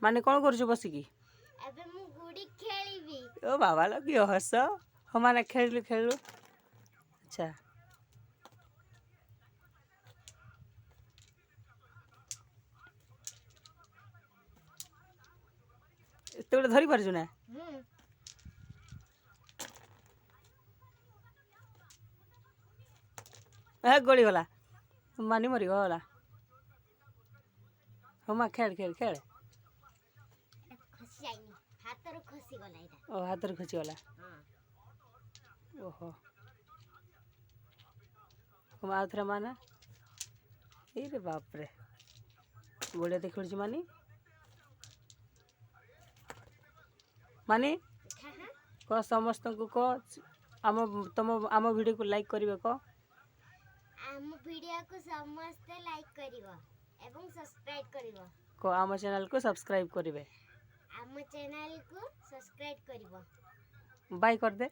माने कौन कर बसिकी अबे मु गुडी खेलीबी। ओ बाबा लो कि हस हम माने खेलु खेलु अच्छा एते गोटे धरी पारछु ना ए गली गला मानी मरी गला हम खेल खेल खेल खसी जाइनी हाथ रो खसी गला इटा ओ हाथ रे खसी गला हां ओहो हम आथरे माना ए रे बाप रे गोड़े देखुछ मानी मानी को समस्त को को आम तुम आम वीडियो को लाइक करिवे को आम वीडियो को समस्त लाइक करिवो एवं सब्सक्राइब करिवो को आम चैनल को सब्सक्राइब करिवे आम चैनल को सब्सक्राइब करिवो बाय कर दे।